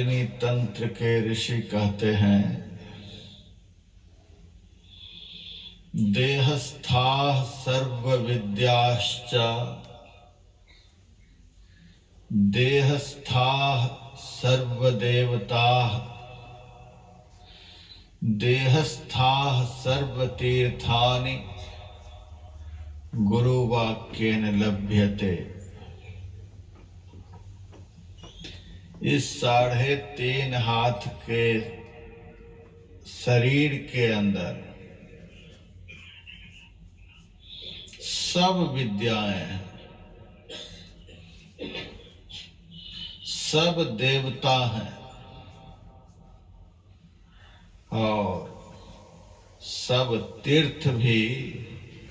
तंत्र के ऋषि कहते हैं, देहस्थाः सर्व विद्याश्च देहस्थाः सर्वदेवताः देहस्थाः सर्वतीर्थानि गुरुवाक्येन लभ्यते। इस 3.5 हाथ के शरीर के अंदर सब विद्याएं हैं, सब देवता हैं और सब तीर्थ भी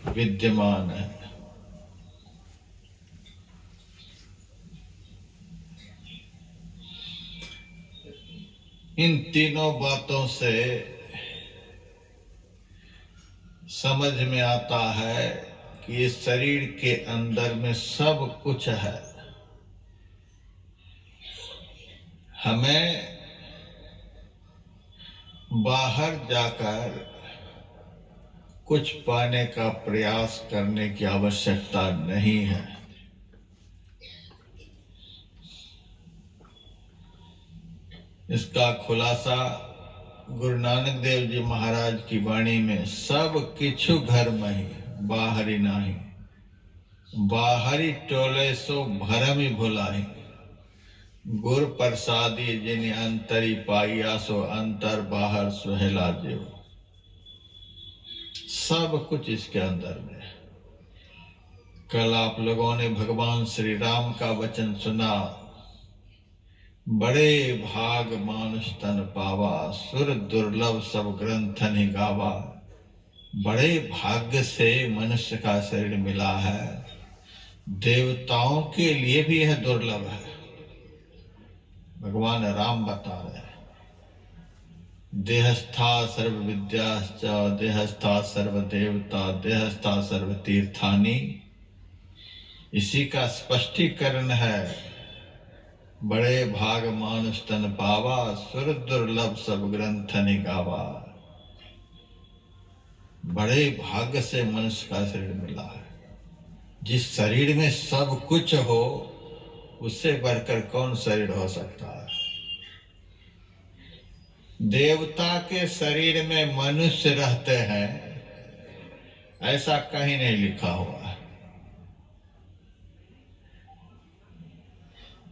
विद्यमान है। इन तीनों बातों से समझ में आता है कि इस शरीर के अंदर में सब कुछ है। हमें बाहर जाकर कुछ पाने का प्रयास करने की आवश्यकता नहीं है। इसका खुलासा गुरु नानक देव जी महाराज की वाणी में सब किछु घर में ही बाहरी नाही, बाहरी टोले सो भरम ही भुलाई, गुर प्रसादी जिन अंतरी पाइया सो अंतर बाहर सुहेला देव। सब कुछ इसके अंदर में। कल आप लोगों ने भगवान श्री राम का वचन सुना, बड़े भाग मानुष तन पावा, सुर दुर्लभ सब ग्रंथन ही गावा। बड़े भाग्य से मनुष्य का शरीर मिला है, देवताओं के लिए भी यह दुर्लभ है। भगवान राम बता रहे हैं, देहस्था सर्व विद्याश्च देहस्था सर्व देवता देहस्था सर्व तीर्थानि। इसी का स्पष्टीकरण है, बड़े भाग मानुष तन पावा, सुर दुर्लभ सब ग्रंथनि गावा। बड़े भाग्य से मनुष्य का शरीर मिला है। जिस शरीर में सब कुछ हो, उससे बढ़कर कौन शरीर हो सकता है। देवता के शरीर में मनुष्य रहते हैं, ऐसा कहीं नहीं लिखा हुआ है।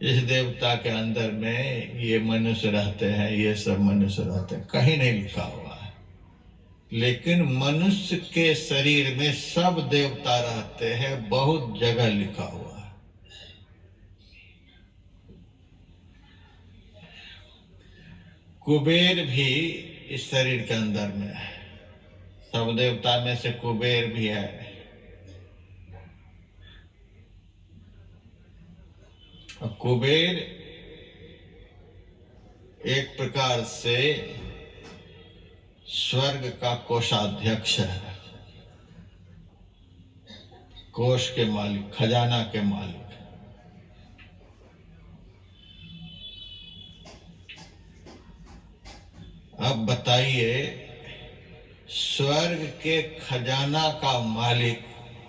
इस देवता के अंदर में ये मनुष्य रहते हैं, ये सब मनुष्य रहते हैं, कहीं नहीं लिखा हुआ है। लेकिन मनुष्य के शरीर में सब देवता रहते हैं, बहुत जगह लिखा हुआ है। कुबेर भी इस शरीर के अंदर में है। सब देवता में से कुबेर भी है। कुबेर एक प्रकार से स्वर्ग का कोषाध्यक्ष है, कोष के मालिक, खजाना के मालिक। अब बताइए, स्वर्ग के खजाना का मालिक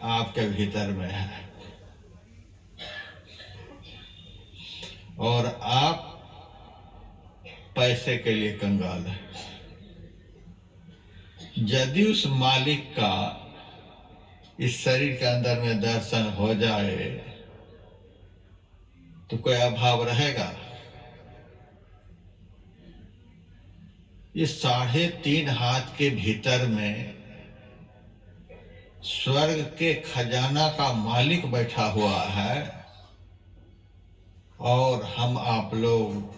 आपके भीतर में है और आप पैसे के लिए कंगाल है। यदि उस मालिक का इस शरीर के अंदर में दर्शन हो जाए तो कोई अभाव रहेगा। इस 3.5 हाथ के भीतर में स्वर्ग के खजाना का मालिक बैठा हुआ है और हम आप लोग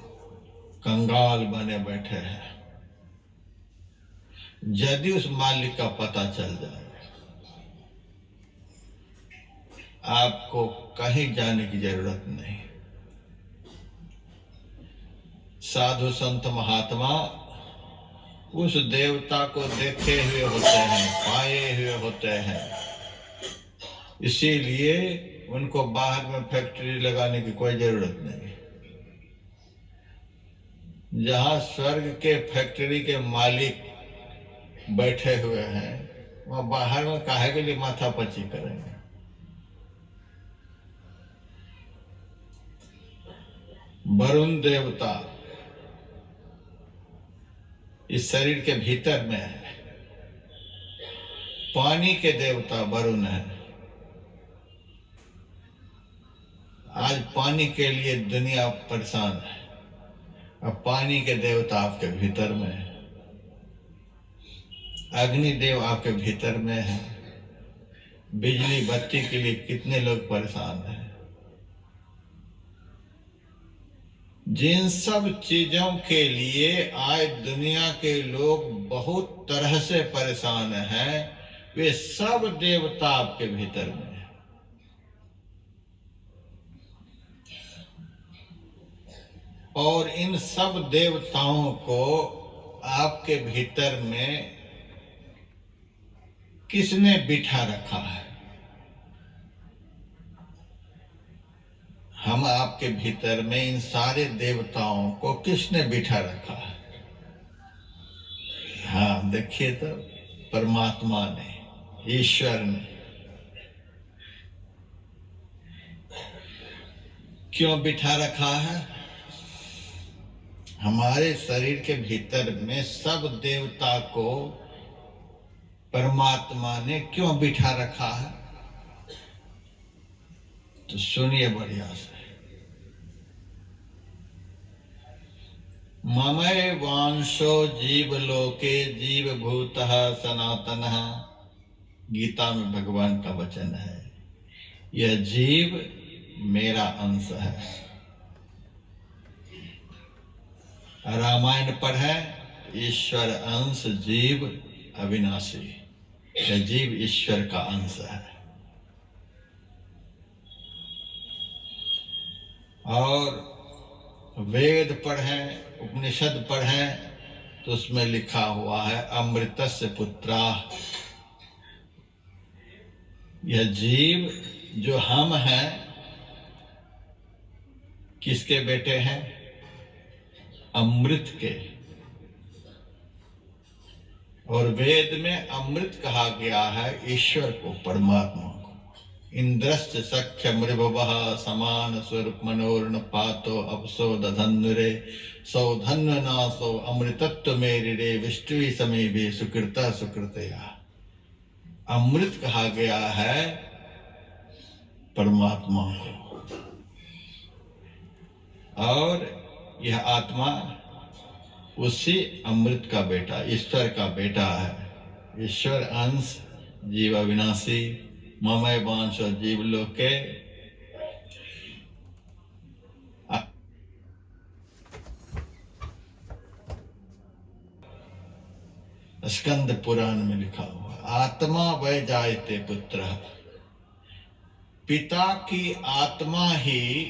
कंगाल बने बैठे हैं। यदि उस मालिक का पता चल जाए, आपको कहीं जाने की जरूरत नहीं। साधु संत महात्मा उस देवता को देखे हुए होते हैं, पाए हुए होते हैं, इसीलिए उनको बाहर में फैक्ट्री लगाने की कोई जरूरत नहीं। जहां स्वर्ग के फैक्ट्री के मालिक बैठे हुए हैं, वहां बाहर में काहे के लिए माथापच्ची करेंगे? वरुण देवता इस शरीर के भीतर में है। पानी के देवता वरुण है। आज पानी के लिए दुनिया परेशान है। अब पानी के देवता आपके भीतर में है। अग्निदेव आपके भीतर में है। बिजली बत्ती के लिए कितने लोग परेशान हैं। जिन सब चीजों के लिए आज दुनिया के लोग बहुत तरह से परेशान हैं, वे सब देवता आपके भीतर में है। और इन सब देवताओं को आपके भीतर में किसने बिठा रखा है? हम आपके भीतर में इन सारे देवताओं को किसने बिठा रखा है? हाँ, देखिए तो परमात्मा ने, ईश्वर ने। क्यों बिठा रखा है? हमारे शरीर के भीतर में सब देवता को परमात्मा ने क्यों बिठा रखा है? तो सुनिए बढ़िया से। ममय वांशो जीव लोके जीव भूतः सनातनः। गीता में भगवान का वचन है, यह जीव मेरा अंश है। रामायण पढ़े, ईश्वर अंश जीव अविनाशी। यह जीव ईश्वर का अंश है। और वेद पढ़ें, उपनिषद पढ़ें, तो उसमें लिखा हुआ है अमृतस्य पुत्रा। यह जीव जो हम हैं, किसके बेटे हैं? अमृत के। और वेद में अमृत कहा गया है ईश्वर को, परमात्मा को। इंद्रश्च सख्य मृभवः समान स्वरूप मनोर्ण पातो अपसो दधन्नुरे सौधन्व नासो अमृतत्व मेरिरे विष्टुई समीपे सुकृता सुकृतया। अमृत कहा गया है परमात्मा को। और यह आत्मा उसी अमृत का बेटा, ईश्वर का बेटा है। ईश्वर अंश जीव अविनाशी, ममय वांश और जीव लोके। स्कंद पुराण में लिखा हुआ, आत्मा वै जायते पुत्र। पिता की आत्मा ही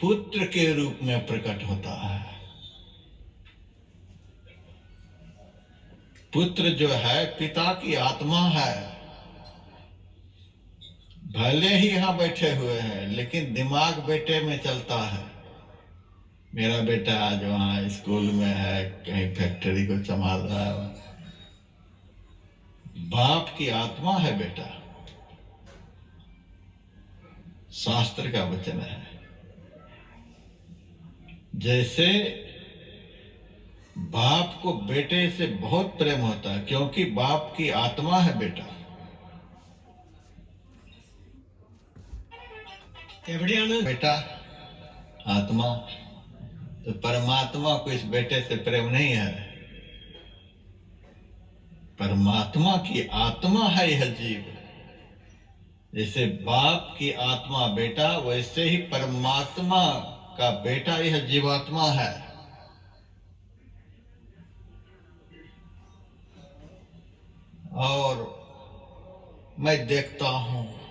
पुत्र के रूप में प्रकट होता है। पुत्र जो है पिता की आत्मा है। भले ही यहां बैठे हुए हैं, लेकिन दिमाग बेटे में चलता है। मेरा बेटा आज वहां स्कूल में है, कहीं फैक्ट्री को संभाल रहा है। बाप की आत्मा है बेटा। शास्त्र का वचन है। जैसे बाप को बेटे से बहुत प्रेम होता है, क्योंकि बाप की आत्मा है बेटा। बेटा आत्मा, तो परमात्मा को इस बेटे से प्रेम नहीं है। परमात्मा की आत्मा है यह जीव। जैसे बाप की आत्मा बेटा, वैसे ही परमात्मा का बेटा यह जीवात्मा है। और मैं देखता हूं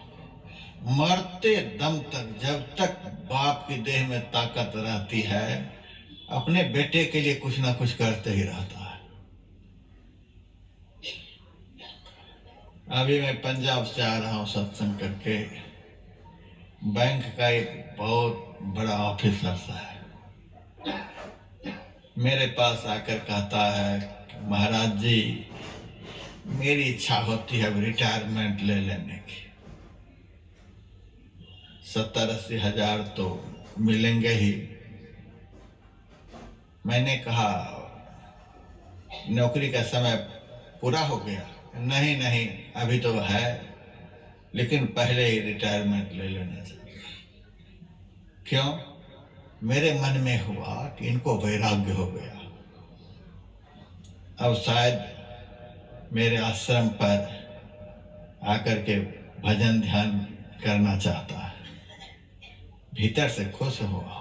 मरते दम तक, जब तक बाप की देह में ताकत रहती है, अपने बेटे के लिए कुछ ना कुछ करते ही रहता है। अभी मैं पंजाब से आ रहा हूं सत्संग करके। बैंक का एक बहुत बड़ा ऑफिसर सा है। मेरे पास आकर कहता है, महाराज जी मेरी इच्छा होती है रिटायरमेंट ले लेने की, 70-80 हजार तो मिलेंगे ही। मैंने कहा नौकरी का समय पूरा हो गया। नहीं नहीं अभी तो है, लेकिन पहले ही रिटायरमेंट ले लेना चाहिए। क्यों? मेरे मन में हुआ कि इनको वैराग्य हो गया, अब शायद मेरे आश्रम पर आकर के भजन ध्यान करना चाहता है। भीतर से खुश हुआ।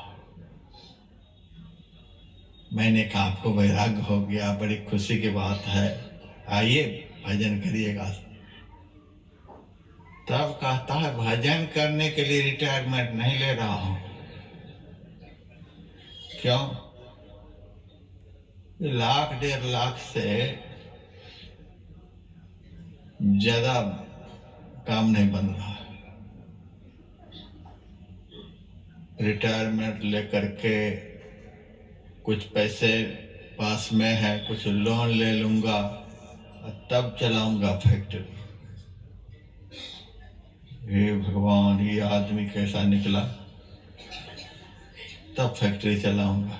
मैंने कहा आपको वैराग्य हो गया, बड़ी खुशी की बात है, आइए भजन करिएगा। तब कहता है भजन करने के लिए रिटायरमेंट नहीं ले रहा हूं। क्यों? 1-1.5 लाख से ज्यादा काम नहीं बन रहा। रिटायरमेंट लेकर के कुछ पैसे पास में है, कुछ लोन ले लूंगा और तब चलाऊंगा फैक्ट्री। हे भगवान, ये आदमी कैसा निकला, तब फैक्ट्री चलाऊंगा।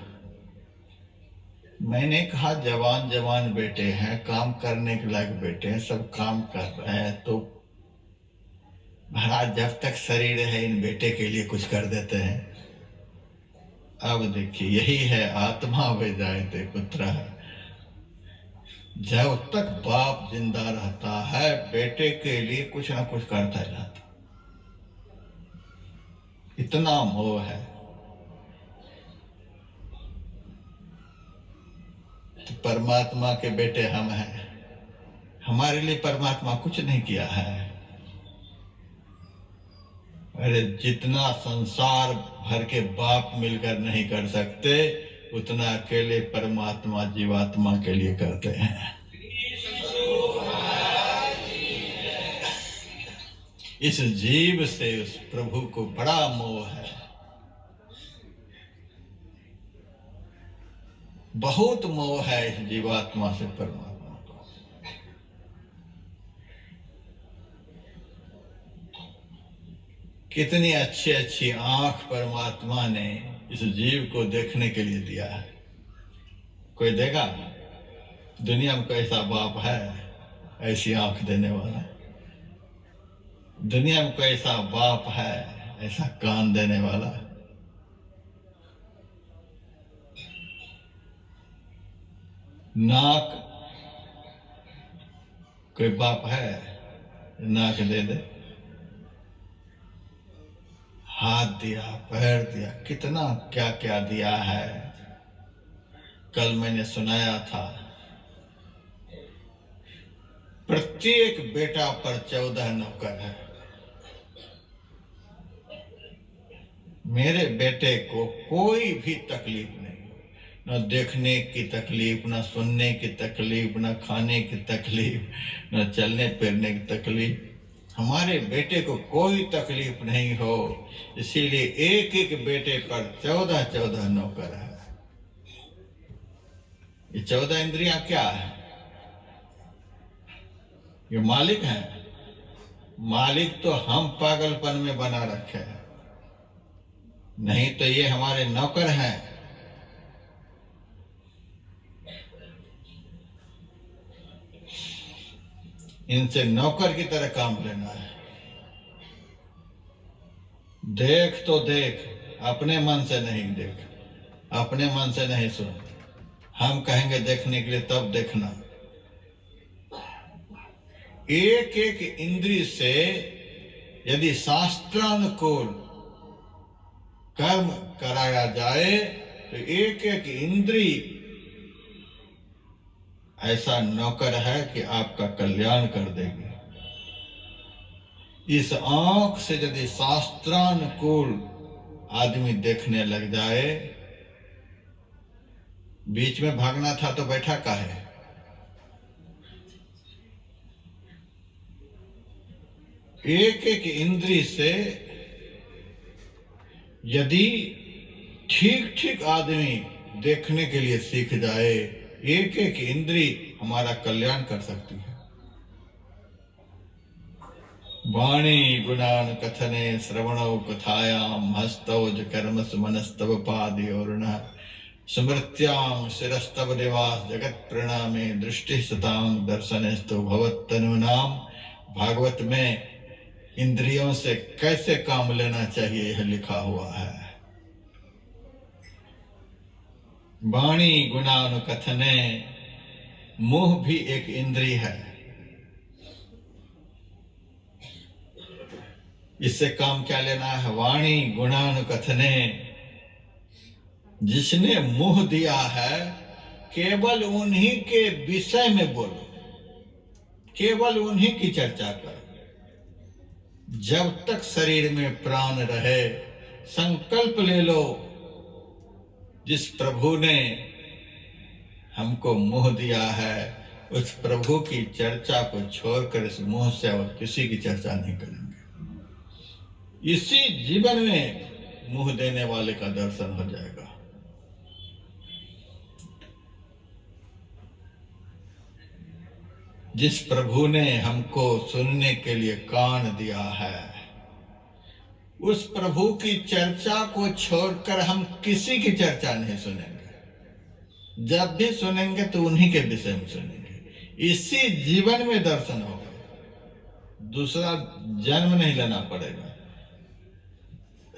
मैंने कहा जवान जवान बेटे हैं, काम करने के लायक बेटे हैं, सब काम कर रहे हैं, तो महाराज जब तक शरीर है इन बेटे के लिए कुछ कर देते हैं। अब देखिए यही है आत्मा वे जायते पुत्र है। जब तक बाप जिंदा रहता है बेटे के लिए कुछ ना कुछ करता ही रहता। इतना मोह है। तो परमात्मा के बेटे हम हैं, हमारे लिए परमात्मा कुछ नहीं किया है। अरे जितना संसार भर के बाप मिलकर नहीं कर सकते, उतना अकेले परमात्मा जीवात्मा के लिए करते हैं। इस जीव से उस प्रभु को बड़ा मोह है, बहुत मोह है इस जीवात्मा से परमात्मा को। कितनी अच्छी अच्छी आंख परमात्मा ने इस जीव को देखने के लिए दिया है। कोई देगा? दुनिया में कोई ऐसा बाप है ऐसी आंख देने वाला? दुनिया में कोई ऐसा बाप है ऐसा कान देने वाला? नाक, कोई बाप है नाक दे दे? हाथ दिया, पैर दिया, कितना क्या क्या दिया है। कल मैंने सुनाया था प्रत्येक बेटा पर 14 नौकर है। मेरे बेटे को कोई भी तकलीफ नहीं, न देखने की तकलीफ, न सुनने की तकलीफ, न खाने की तकलीफ, न चलने फिरने की तकलीफ। हमारे बेटे को कोई तकलीफ नहीं हो, इसीलिए एक एक बेटे पर 14 नौकर है। ये 14 इंद्रियां क्या है? ये मालिक है। मालिक तो हम पागलपन में बना रखे हैं, नहीं तो ये हमारे नौकर हैं। इनसे नौकर की तरह काम लेना है। देख तो देख, अपने मन से नहीं देख, अपने मन से नहीं सुन। हम कहेंगे देखने के लिए तब देखना। एक एक इंद्रिय से यदि शास्त्रानुकूल कर्म कराया जाए तो एक एक इंद्रिय ऐसा नौकर है कि आपका कल्याण कर देगी। इस आंख से यदि शास्त्रानुकूल आदमी देखने लग जाए, बीच में भागना था तो बैठा काहे? एक एक इंद्रिय से यदि ठीक ठीक आदमी देखने के लिए सीख जाए। एक एक इंद्री हमारा कल्याण कर सकती है। वाणी गुणान कथने श्रवणौ कथायाम हस्तौ ज कर्मसु मनस्तव पादयोर्न स्मृत्यां शिरस्तव निवास जगत प्रणामे दृष्टि सतां दर्शनस्तु भवत्तनूनाम। भागवत में इंद्रियों से कैसे काम लेना चाहिए यह लिखा हुआ है। वाणी गुणानुकथने, मुंह भी एक इंद्री है। इससे काम क्या लेना है? वाणी गुणानुकथने, जिसने मुंह दिया है केवल उन्हीं के विषय में बोलो, केवल उन्हीं की चर्चा करो। जब तक शरीर में प्राण रहे संकल्प ले लो, जिस प्रभु ने हमको मुंह दिया है उस प्रभु की चर्चा को छोड़कर इस मुंह से और किसी की चर्चा नहीं करेंगे। इसी जीवन में मुंह देने वाले का दर्शन हो जाएगा। जिस प्रभु ने हमको सुनने के लिए कान दिया है उस प्रभु की चर्चा को छोड़कर हम किसी की चर्चा नहीं सुनेंगे। जब भी सुनेंगे तो उन्हीं के विषय में सुनेंगे। इसी जीवन में दर्शन होगा, दूसरा जन्म नहीं लेना पड़ेगा।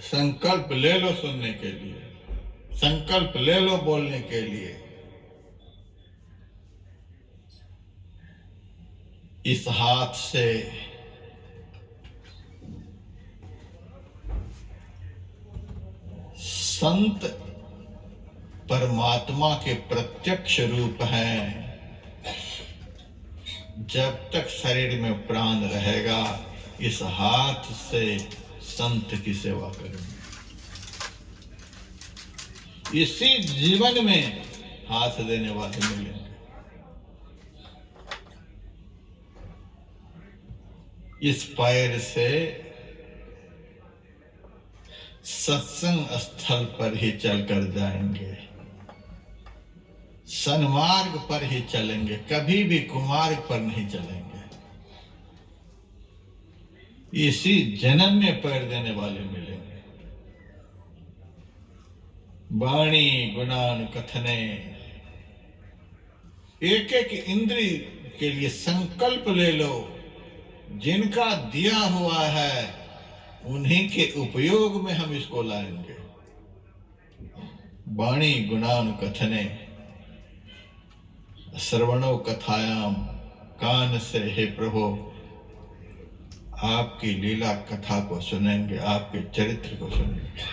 संकल्प ले लो सुनने के लिए, संकल्प ले लो बोलने के लिए। इस हाथ से संत परमात्मा के प्रत्यक्ष रूप हैं। जब तक शरीर में प्राण रहेगा इस हाथ से संत की सेवा करेंगे। इसी जीवन में हाथ देने वाले मिलेंगे। इस पैर से सत्संग स्थल पर ही चलकर जाएंगे, सन्मार्ग पर ही चलेंगे, कभी भी कुमार्ग पर नहीं चलेंगे। इसी जन्म में पैर देने वाले मिलेंगे। वाणी गुणान कथने, एक एक इंद्री के लिए संकल्प ले लो। जिनका दिया हुआ है उन्हीं के उपयोग में हम इसको लाएंगे। वाणी गुणान कथने श्रवणो कथायाम, कान से हे प्रभु आपकी लीला कथा को सुनेंगे, आपके चरित्र को सुनेंगे।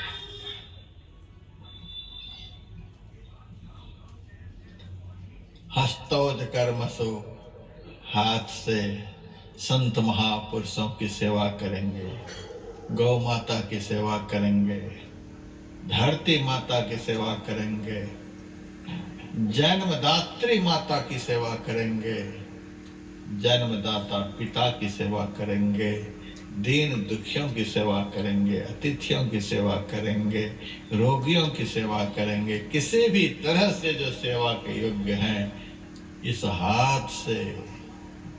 हस्तौज कर्मसु, हाथ से संत महापुरुषों की सेवा करेंगे, गौ माता की सेवा करेंगे, धरती माता की सेवा करेंगे, जन्मदात्री माता की सेवा करेंगे, जन्मदाता पिता की सेवा करेंगे, दीन दुखियों की सेवा करेंगे, अतिथियों की सेवा करेंगे, रोगियों की सेवा करेंगे। किसी भी तरह से जो सेवा के योग्य हैं इस हाथ से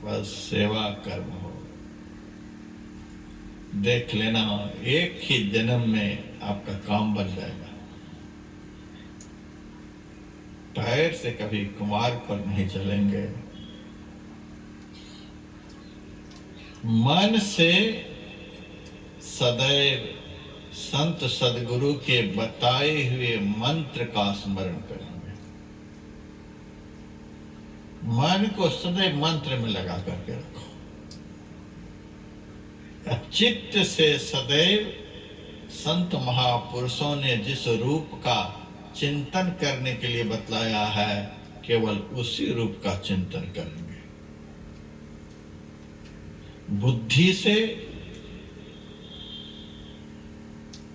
बस सेवा कर्म हो। देख लेना एक ही जन्म में आपका काम बन जाएगा। पैर से कभी कुमार्ग पर नहीं चलेंगे। मन से सदैव संत सदगुरु के बताए हुए मंत्र का स्मरण करेंगे। मन को सदैव मंत्र में लगा करके रखो। चित्त से सदैव संत महापुरुषों ने जिस रूप का चिंतन करने के लिए बतलाया है केवल उसी रूप का चिंतन करेंगे। बुद्धि से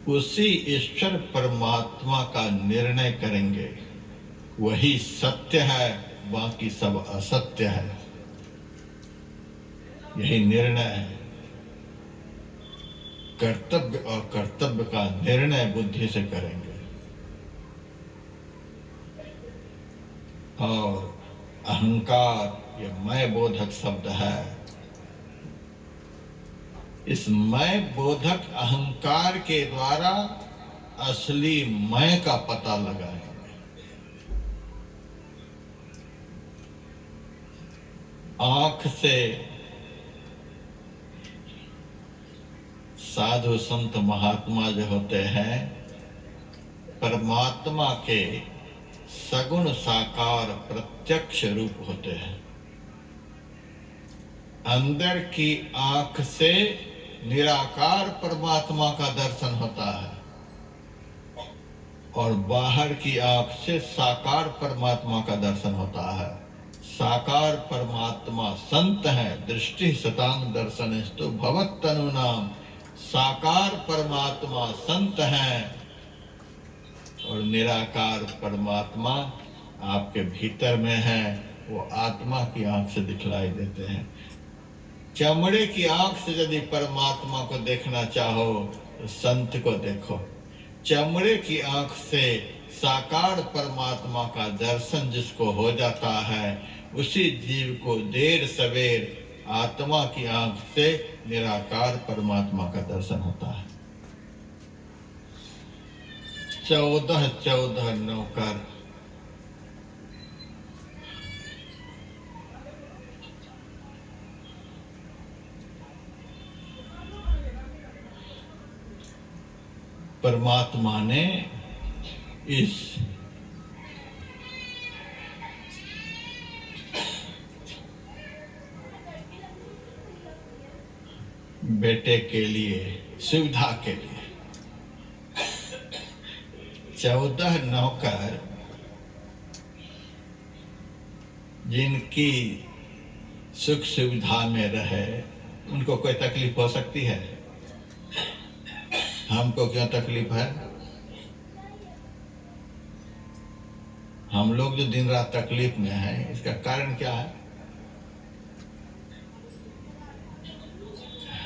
उसी ईश्वर परमात्मा का निर्णय करेंगे। वही सत्य है, बाकी सब असत्य है। यही निर्णय है। कर्तव्य और कर्तव्य का निर्णय बुद्धि से करेंगे। और अहंकार ये मैं बोधक शब्द है। इस मैं बोधक अहंकार के द्वारा असली मैं का पता लगाएंगे। आंख से साधु संत महात्मा जो होते हैं परमात्मा के सगुण साकार प्रत्यक्ष रूप होते हैं। अंदर की आंख से निराकार परमात्मा का दर्शन होता है और बाहर की आंख से साकार परमात्मा का दर्शन होता है। साकार परमात्मा संत है, दृष्टि शतांग दर्शनेस्तु भवत्तनु नाम। साकार परमात्मा संत है और निराकार परमात्मा आपके भीतर में है, वो आत्मा की आंख से दिखलाई देते हैं। चमड़े की आंख से यदि परमात्मा को देखना चाहो तो संत को देखो। चमड़े की आंख से साकार परमात्मा का दर्शन जिसको हो जाता है उसी जीव को देर सवेर आत्मा की आंख से निराकार परमात्मा का दर्शन होता है। 14 नौकर परमात्मा ने इस बेटे के लिए सुविधा के लिए 14 नौकर जिनकी सुख सुविधा में रहे उनको कोई तकलीफ हो सकती है? हमको क्यों तकलीफ है? हम लोग जो दिन रात तकलीफ में हैं इसका कारण क्या है?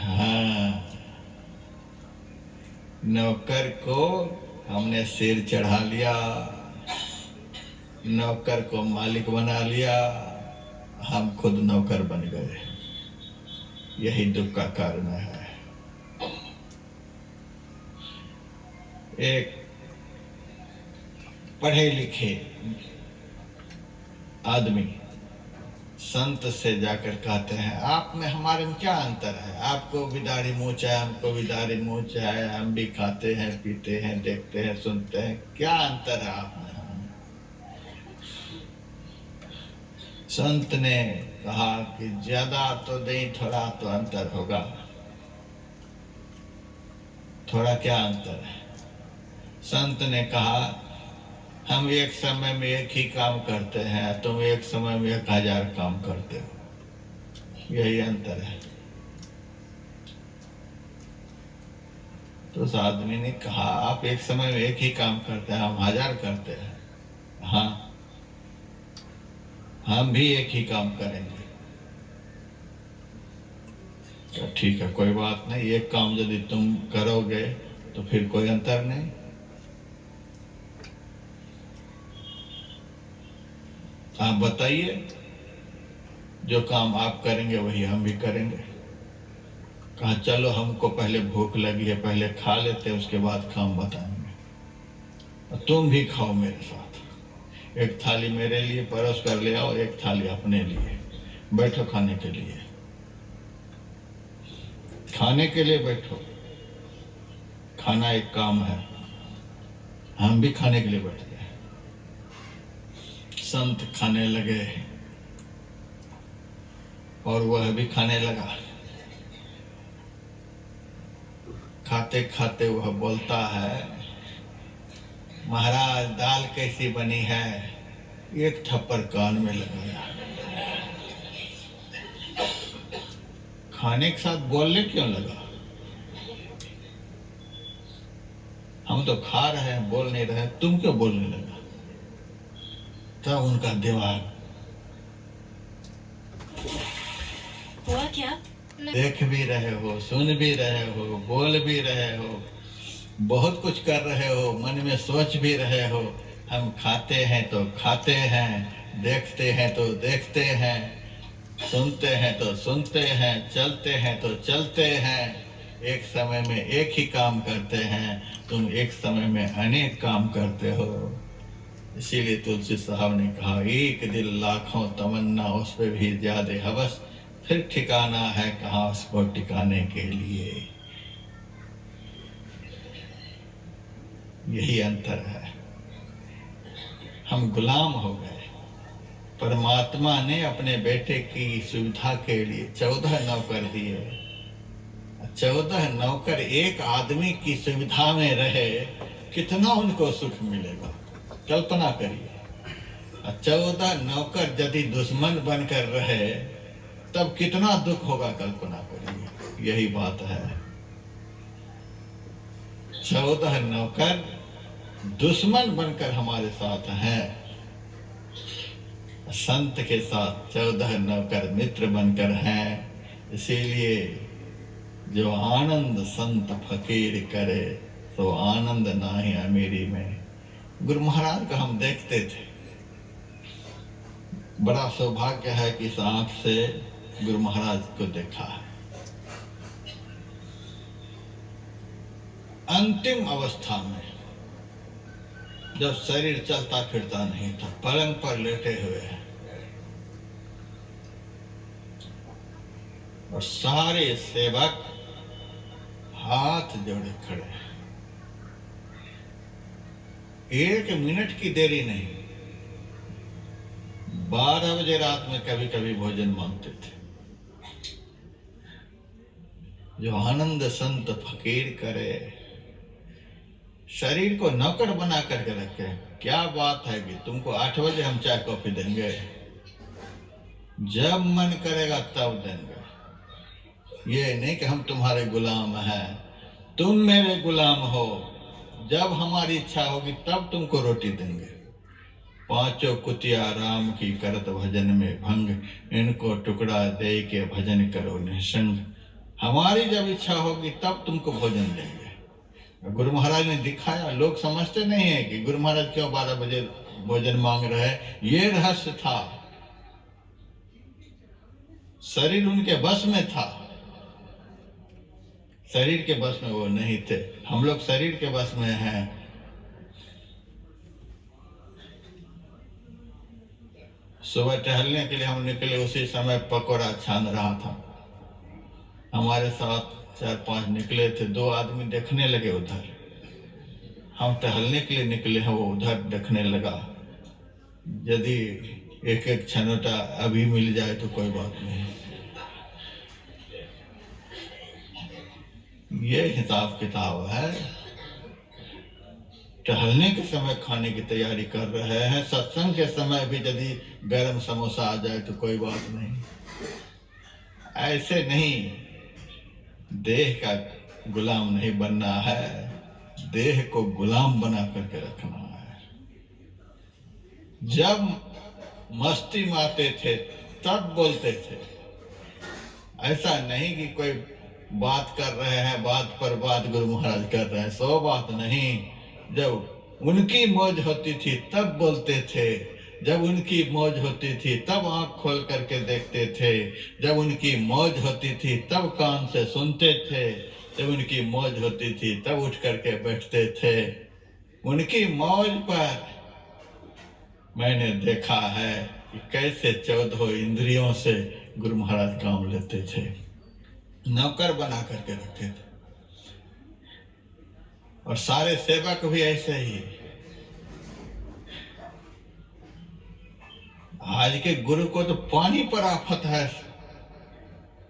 हाँ, नौकर को हमने सिर चढ़ा लिया, नौकर को मालिक बना लिया, हम खुद नौकर बन गए। यही दुख का कारण है। एक पढ़े लिखे आदमी संत से जाकर कहते हैं आप में हमारे में क्या अंतर है? आपको भी दाढ़ी मूंछ है, हमको भी दाढ़ी मूंछ है, हम भी खाते हैं, पीते हैं, देखते हैं, सुनते हैं, क्या अंतर है आप में? संत ने कहा कि ज्यादा तो नहीं, थोड़ा तो अंतर होगा। थोड़ा क्या अंतर है? संत ने कहा हम एक समय में एक ही काम करते हैं, तुम एक समय में 1000 काम करते हो, यही अंतर है। तो उस आदमी ने कहा आप एक समय में एक ही काम करते हैं, हम 1000 करते हैं। हाँ, हम भी एक ही काम करेंगे। तो ठीक है, कोई बात नहीं, एक काम यदि तुम करोगे तो फिर कोई अंतर नहीं। आप बताइए, जो काम आप करेंगे वही हम भी करेंगे। कहा चलो हमको पहले भूख लगी है, पहले खा लेते उसके बाद काम बताएंगे, और तुम भी खाओ मेरे साथ। एक थाली मेरे लिए परोस कर ले आओ, एक थाली अपने लिए, बैठो खाने के लिए। खाने के लिए बैठो, खाना एक काम है, हम भी खाने के लिए बैठ गए। संत खाने लगे और वह भी खाने लगा। खाते खाते वह बोलता है महाराज दाल कैसी बनी है? एक थप्पड़ कान में लगाया। खाने के साथ बोलने क्यों लगा? हम तो खा रहे हैं, बोल नहीं रहे, तुम क्यों बोलने लगा? तब उनका दिमाग हुआ क्या? देख भी रहे हो, सुन भी रहे हो, बोल भी रहे हो, बहुत कुछ कर रहे हो, मन में सोच भी रहे हो, हम खाते हैं तो खाते हैं, देखते हैं तो देखते हैं, सुनते हैं तो सुनते हैं, चलते हैं तो चलते हैं। एक समय में एक ही काम करते हैं, तुम एक समय में अनेक काम करते हो। इसीलिए तुलसी साहब ने कहा, एक दिल लाखों तमन्ना, उस पे भी ज्यादा हवस, फिर ठिकाना है कहाँ उसको टिकाने के लिए। यही अंतर है। हम गुलाम हो गए। परमात्मा ने अपने बेटे की सुविधा के लिए 14 नौकर दिए। 14 नौकर एक आदमी की सुविधा में रहे, कितना उनको सुख मिलेगा, कल्पना करिए। 14 नौकर यदि दुश्मन बनकर रहे तब कितना दुख होगा, कल्पना करिए। यही बात है। 14 नौकर दुश्मन बनकर हमारे साथ हैं, संत के साथ 14 नौकर मित्र बनकर हैं। इसीलिए जो आनंद संत फकीर करे, तो आनंद नाही अमीरी में। गुरु महाराज को हम देखते थे। बड़ा सौभाग्य है कि इस आंख से गुरु महाराज को देखा है। अंतिम अवस्था में जब शरीर चलता फिरता नहीं था, पलंग पर लेटे हुए हैं और सारे सेवक हाथ जोड़े खड़े हैं। 1 मिनट की देरी नहीं। 12 बजे रात में कभी कभी भोजन मांगते थे। जो आनंद संत फकीर करे, शरीर को नौकर बना करके रखे। क्या बात है कि तुमको 8 बजे हम चाय कॉफी देंगे, जब मन करेगा तब देंगे। ये नहीं कि हम तुम्हारे गुलाम हैं, तुम मेरे गुलाम हो। जब हमारी इच्छा होगी तब तुमको रोटी देंगे। 5 कुतिया राम की करत भजन में भंग, इनको टुकड़ा दे के भजन करो निसंग। हमारी जब इच्छा होगी तब तुमको भोजन देंगे। गुरु महाराज ने दिखाया। लोग समझते नहीं है कि गुरु महाराज क्यों 12 बजे भोजन मांग रहे हैं। ये रहस्य था। शरीर उनके बस में था, शरीर के बस में वो नहीं थे। हम लोग शरीर के बस में हैं। सुबह टहलने के लिए हम निकले, उसी समय पकौड़ा छान रहा था। हमारे साथ 4-5 निकले थे। 2 आदमी देखने लगे उधर। हम टहलने के लिए निकले हैं, वो उधर देखने लगा। यदि एक छनोटा अभी मिल जाए तो कोई बात नहीं। ये हिसाब किताब है। टहलने के समय खाने की तैयारी कर रहे हैं, सत्संग के समय भी यदि गरम समोसा आ जाए तो कोई बात नहीं। ऐसे नहीं। देह का गुलाम नहीं बनना है, देह को गुलाम बना करके रखना है। जब मस्ती में आते थे तब बोलते थे। ऐसा नहीं कि कोई बात कर रहे हैं, बात पर बात गुरु महाराज कर रहे हैं, 100 बात नहीं। जब उनकी मौज होती थी तब बोलते थे। जब उनकी मौज होती थी तब आंख खोल करके देखते थे। जब उनकी मौज होती थी तब कान से सुनते थे। जब उनकी मौज होती थी तब उठ करके बैठते थे। उनकी मौज पर मैंने देखा है कि कैसे 14 इंद्रियों से गुरु महाराज काम लेते थे, नौकर बना करके रखते थे। और सारे सेवक भी ऐसे ही। आज के गुरु को तो पानी पर आफत है,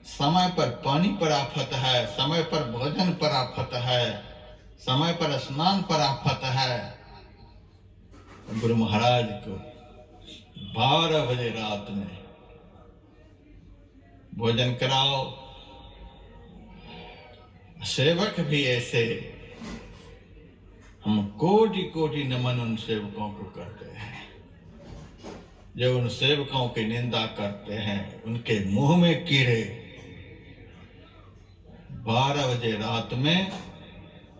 समय पर पानी पर आफत है, समय पर भोजन पर आफत है, समय पर स्नान पर आफत है। गुरु महाराज को 12 बजे रात में भोजन कराओ। सेवक भी ऐसे। हम कोटि कोटि नमन उन सेवकों को करते हैं जो उन सेवकों की निंदा करते हैं। उनके मुंह में कीड़े। 12 बजे रात में,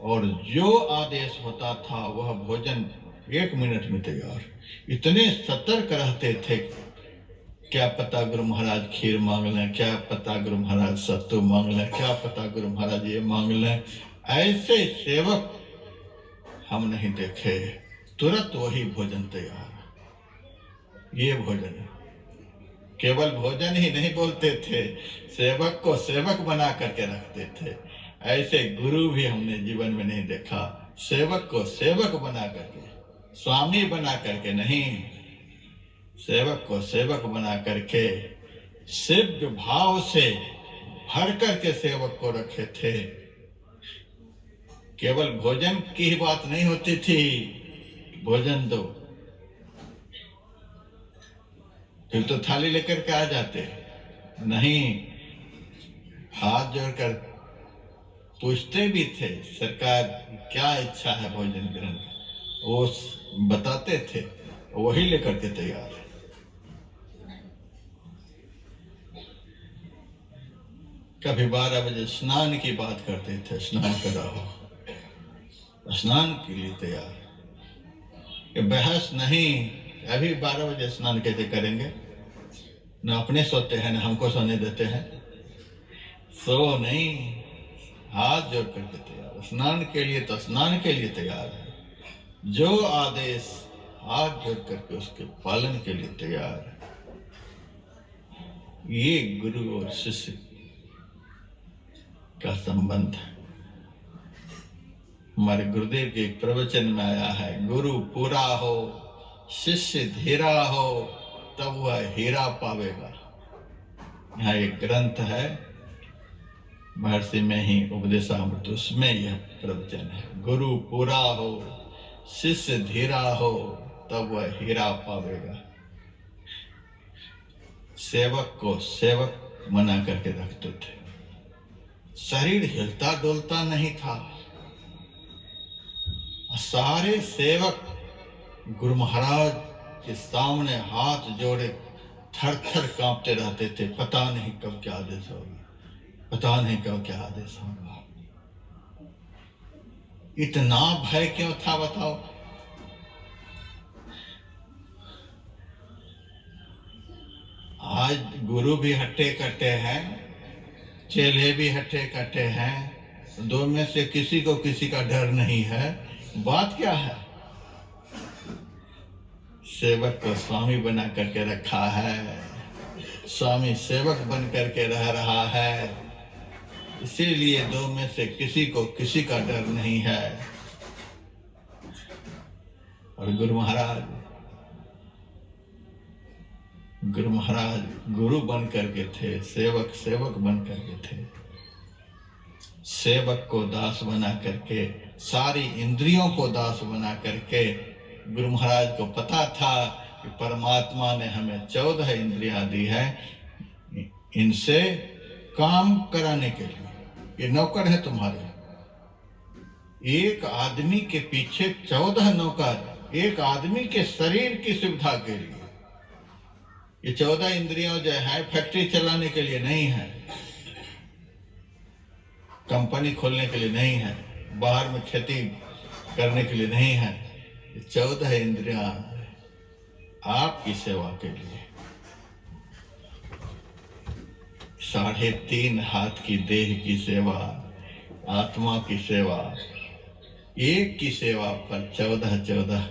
और जो आदेश होता था वह भोजन 1 मिनट में तैयार। इतने सतर्क रहते थे, क्या पता गुरु महाराज खीर मांग लें, क्या पता गुरु महाराज सत्तू मांग लें, क्या पता गुरु महाराज ये मांग लें। ऐसे सेवक हम नहीं देखे, तुरंत वही भोजन तैयार। ये भोजन है, केवल भोजन ही नहीं बोलते थे, सेवक को सेवक बना करके रखते थे। ऐसे गुरु भी हमने जीवन में नहीं देखा, सेवक को सेवक बना करके, स्वामी बना करके नहीं, सेवक को सेवक बना करके सिद्ध भाव से भर करके सेवक को रखे थे। केवल भोजन की ही बात नहीं होती थी, भोजन दो, फिर तो थाली लेकर के आ जाते नहीं, हाथ जोड़कर पूछते भी थे सरकार क्या इच्छा है भोजन ग्रहण, वो बताते थे, वही लेकर के तैयार। कभी 12 बजे स्नान की बात करते थे, स्नान कराओ, स्नान के लिए तैयार। कि बहस नहीं, अभी 12 बजे स्नान कैसे करेंगे, न अपने सोते हैं न हमको सोने देते हैं। सो नहीं, हाथ जोड़ करके तैयार, स्नान के लिए तो स्नान के लिए तैयार है। जो आदेश हाथ जोड़ करके उसके पालन के लिए तैयार है। ये गुरु और शिष्य का संबंध है। हमारे गुरुदेव के एक प्रवचन में आया है, गुरु पूरा हो शिष्य धीरा हो तब वह हीरा पावेगा। यहाँ एक ग्रंथ है महर्षि में ही उपदेशामृत, उसमें यह प्रवचन है, गुरु पूरा हो शिष्य धीरा हो तब वह हीरा पावेगा। सेवक को सेवक बना करके रखते थे, शरीर हिलता डोलता नहीं था। सारे सेवक गुरु महाराज के सामने हाथ जोड़े थर थर कांपते रहते थे, पता नहीं कब क्या आदेश होगा, पता नहीं कब क्या आदेश होगा। इतना भय क्यों था बताओ। आज गुरु भी हट्टे कट्टे हैं, चेले भी हट्टे कट्टे हैं, दो में से किसी को किसी का डर नहीं है। बात क्या है, सेवक को स्वामी बना करके रखा है, स्वामी सेवक बन करके रह रहा है, इसीलिए दो में से किसी को किसी का डर नहीं है। और गुरु महाराज गुरु बन करके थे, सेवक सेवक बन करके थे। सेवक को दास बना करके, सारी इंद्रियों को दास बना करके, गुरु महाराज को पता था कि परमात्मा ने हमें 14 इंद्रियां दी है, इनसे काम कराने के लिए, ये नौकर है तुम्हारे। एक आदमी के पीछे 14 नौकर, एक आदमी के शरीर की सुविधा के लिए। ये 14 इंद्रियां जो है फैक्ट्री चलाने के लिए नहीं है, कंपनी खोलने के लिए नहीं है, बाहर में खेती करने के लिए नहीं है। 14 इंद्रियां आपकी सेवा के लिए। 3.5 हाथ की देह की सेवा, आत्मा की सेवा, एक की सेवा पर 14।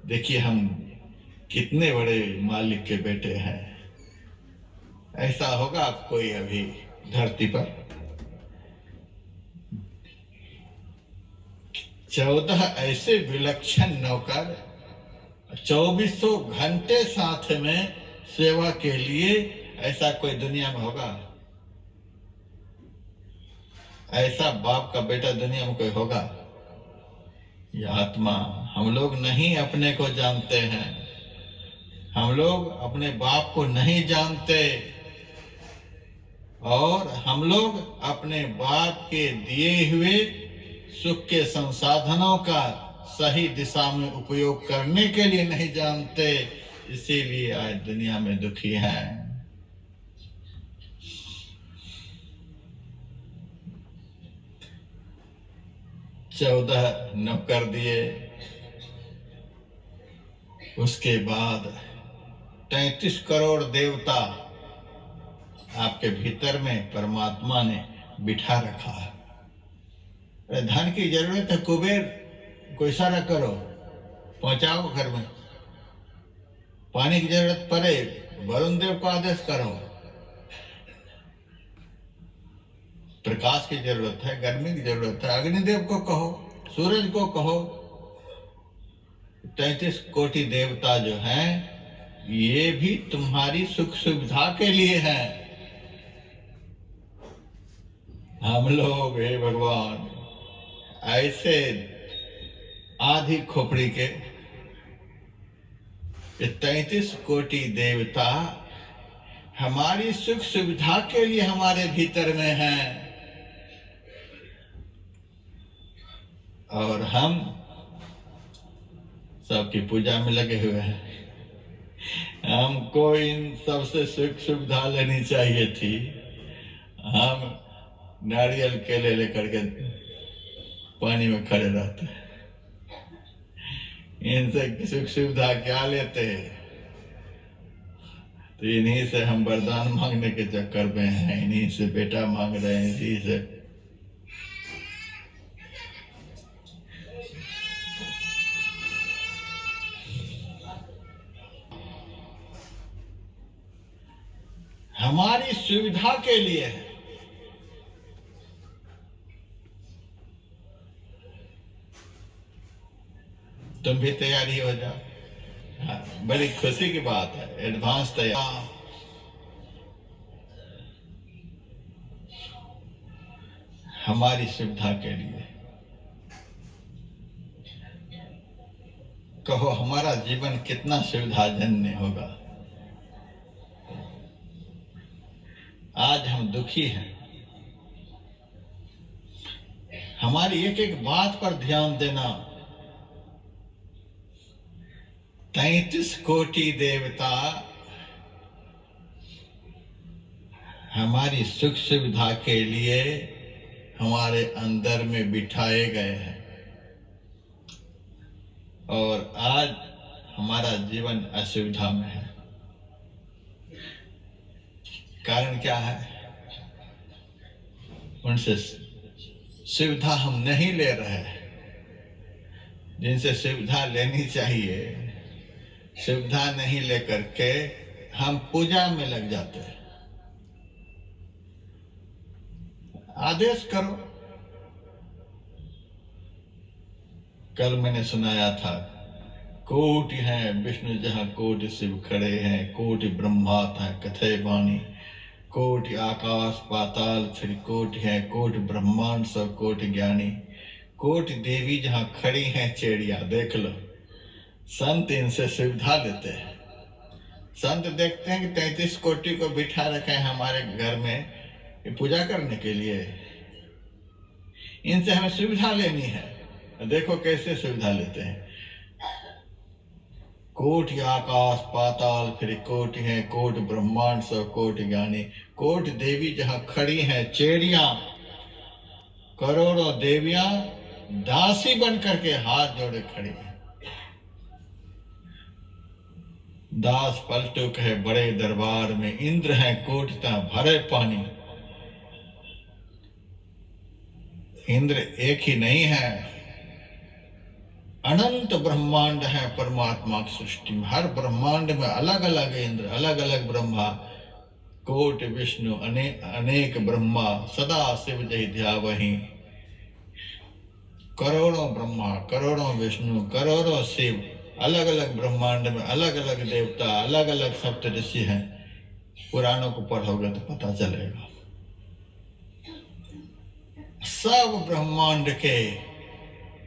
देखिए हम कितने बड़े मालिक के बेटे हैं। ऐसा होगा कोई अभी धरती पर? 14 ऐसे विलक्षण नौकर 2400 घंटे साथ में सेवा के लिए, ऐसा कोई दुनिया में होगा? ऐसा बाप का बेटा दुनिया में कोई होगा? ये आत्मा, हम लोग नहीं अपने को जानते हैं, हम लोग अपने बाप को नहीं जानते, और हम लोग अपने बाप के दिए हुए सुख के संसाधनों का सही दिशा में उपयोग करने के लिए नहीं जानते, इसीलिए आज दुनिया में दुखी हैं। चौदह नौकर दिए, उसके बाद 33 करोड़ देवता आपके भीतर में परमात्मा ने बिठा रखा है। अरे धन की जरूरत है, कुबेर को इशारा करो, पहुंचाओ घर में। पानी की जरूरत पड़े, वरुण देव को आदेश करो। प्रकाश की जरूरत है, गर्मी की जरूरत है, अग्निदेव को कहो, सूरज को कहो। 33 कोटि देवता जो हैं, ये भी तुम्हारी सुख सुविधा के लिए हैं। हम लोग हे भगवान ऐसे आधी खोपड़ी के 33 कोटि देवता हमारी सुख सुविधा के लिए हमारे भीतर में हैं, और हम सबकी पूजा में लगे हुए हैं। हमको इन सबसे सुख सुविधा लेनी चाहिए थी। हम नारियल केले लेकर के पानी में खड़े रहते हैं, इनसे सुख सुविधा क्या लेते? तो इन्हीं से हम वरदान मांगने के चक्कर में हैं, इन्हीं से बेटा मांग रहे हैं, इन्हीं से। हमारी सुविधा के लिए है। तुम भी तैयारी हो जाओ। हाँ, बड़ी खुशी की बात है, एडवांस तैयार। हमारी सुविधा के लिए कहो, हमारा जीवन कितना सुविधाजन्य होगा। आज हम दुखी हैं। हमारी एक एक बात पर ध्यान देना। 33 कोटि देवता हमारी सुख सुविधा के लिए हमारे अंदर में बिठाए गए हैं, और आज हमारा जीवन असुविधा में है। कारण क्या है? उनसे सुविधा हम नहीं ले रहे हैं, जिनसे सुविधा लेनी चाहिए। सुविधा नहीं लेकर के हम पूजा में लग जाते हैं। आदेश करो। कल मैंने सुनाया था, कोटि हैं विष्णु जहाँ कोटि शिव खड़े हैं, कोटि ब्रह्मा था कथे वाणी, कोटि आकाश पाताल फिर कोटि है, कोटि ब्रह्मांड सब कोटि ज्ञानी, कोटि देवी जहाँ खड़ी हैं चेड़िया। देख लो, संत इनसे सुविधा लेते हैं। संत देखते हैं कि 33 कोटि को बिठा रखे हैं हमारे घर में पूजा करने के लिए, इनसे हमें सुविधा लेनी है। देखो कैसे सुविधा लेते हैं। कोटि आकाश पाताल फिर कोटि है, कोटि ब्रह्मांड सब कोटि ज्ञानी, कोटि देवी जहाँ खड़ी हैं चेड़ियां, करोड़ों देवियां दासी बन करके हाथ जोड़े खड़ी हैं। दास पलटुक है बड़े दरबार में, इंद्र है कोटिता भरे पानी। इंद्र एक ही नहीं है, अनंत ब्रह्मांड है परमात्मा की सृष्टि में। हर ब्रह्मांड में अलग अलग इंद्र, अलग अलग ब्रह्मा, कोटि विष्णु अनेक ब्रह्मा, सदा शिव जय ध्यावहि। करोड़ों ब्रह्मा, करोड़ों विष्णु, करोड़ों शिव, अलग अलग ब्रह्मांड में अलग अलग देवता, अलग अलग सप्तऋषि हैं। पुराणों को पढ़ोगे तो पता चलेगा। सब ब्रह्मांड के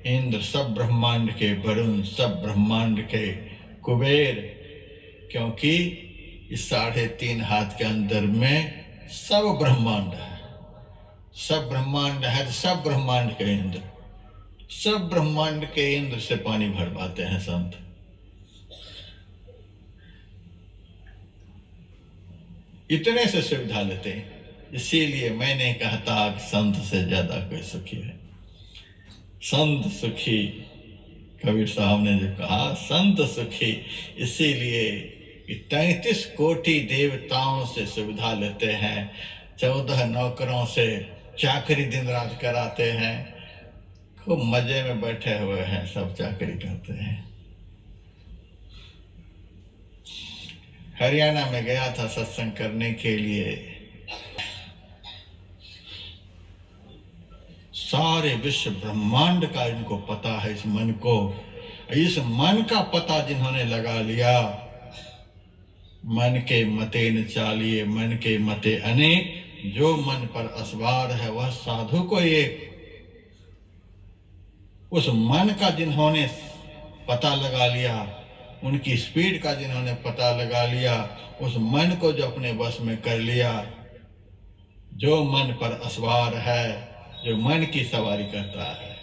इंद्र, सब ब्रह्मांड के वरुण, सब ब्रह्मांड के कुबेर, क्योंकि इस 3.5 हाथ के अंदर में सब ब्रह्मांड है। सब ब्रह्मांड है, सब ब्रह्मांड के इंद्र, सब ब्रह्मांड के इंद्र से पानी भरवाते हैं संत। इतने से सुविधा लेते हैं। इसीलिए मैं नहीं कहता कि संत से ज्यादा कोई सुखी है। संत सुखी कबीर साहब ने जो कहा संत सुखी, इसीलिए कि 33 कोटि देवताओं से सुविधा लेते हैं, 14 नौकरों से चाकरी दिन रात कराते हैं, खूब मजे में बैठे हुए हैं, सब चाकरी करते हैं। हरियाणा में गया था सत्संग करने के लिए, सारे विश्व ब्रह्मांड का इनको पता है। इस मन को, इस मन का पता जिन्होंने लगा लिया, मन के मते न चालिए मन के मते अनेक, जो मन पर असवार है वह साधु को एक। उस मन का जिन्होंने पता लगा लिया, उनकी स्पीड का जिन्होंने पता लगा लिया, उस मन को जो अपने वश में कर लिया, जो मन पर असवार है, जो मन की सवारी करता है।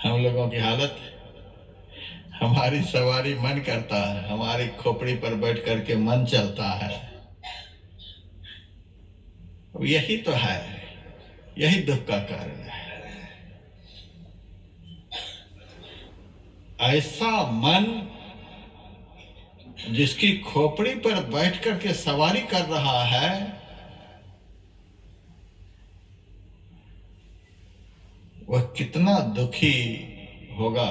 हम लोगों की हालत, हमारी सवारी मन करता है, हमारी खोपड़ी पर बैठ करके मन चलता है। यही तो है, यही दुख का कारण है। ऐसा मन जिसकी खोपड़ी पर बैठ करके सवारी कर रहा है, वह कितना दुखी होगा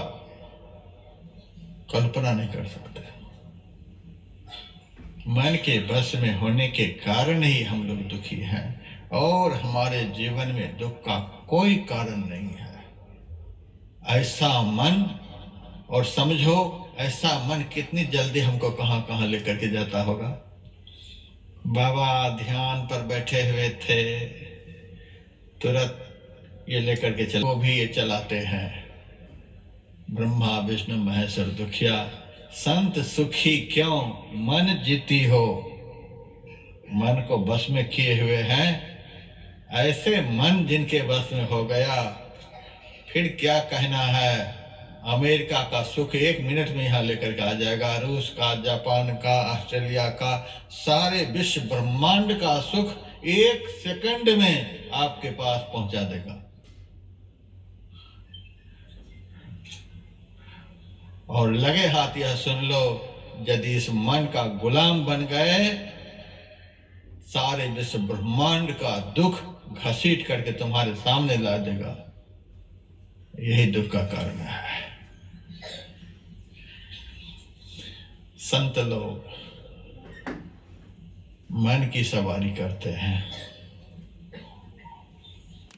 कल्पना नहीं कर सकते। मन के बस में होने के कारण ही हम लोग दुखी हैं, और हमारे जीवन में दुख का कोई कारण नहीं है। ऐसा मन, और समझो ऐसा मन कितनी जल्दी हमको कहां कहां लेकर के जाता होगा। बाबा ध्यान पर बैठे हुए थे, तुरंत ये लेकर के चलो, वो भी ये चलाते हैं। ब्रह्मा विष्णु महेश्वर दुखिया, संत सुखी क्यों मन जीती हो। मन को बस में किए हुए हैं, ऐसे मन जिनके बस में हो गया, फिर क्या कहना है। अमेरिका का सुख 1 मिनट में यहाँ लेकर के आ जाएगा, रूस का, जापान का, ऑस्ट्रेलिया का, सारे विश्व ब्रह्मांड का सुख 1 सेकंड में आपके पास पहुंचा देगा। और लगे हाथ यह सुन लो, यदि इस मन का गुलाम बन गए, सारे विश्व ब्रह्मांड का दुख घसीट करके तुम्हारे सामने ला देगा। यही दुख का कारण है। संत लोग मन की सवारी करते हैं।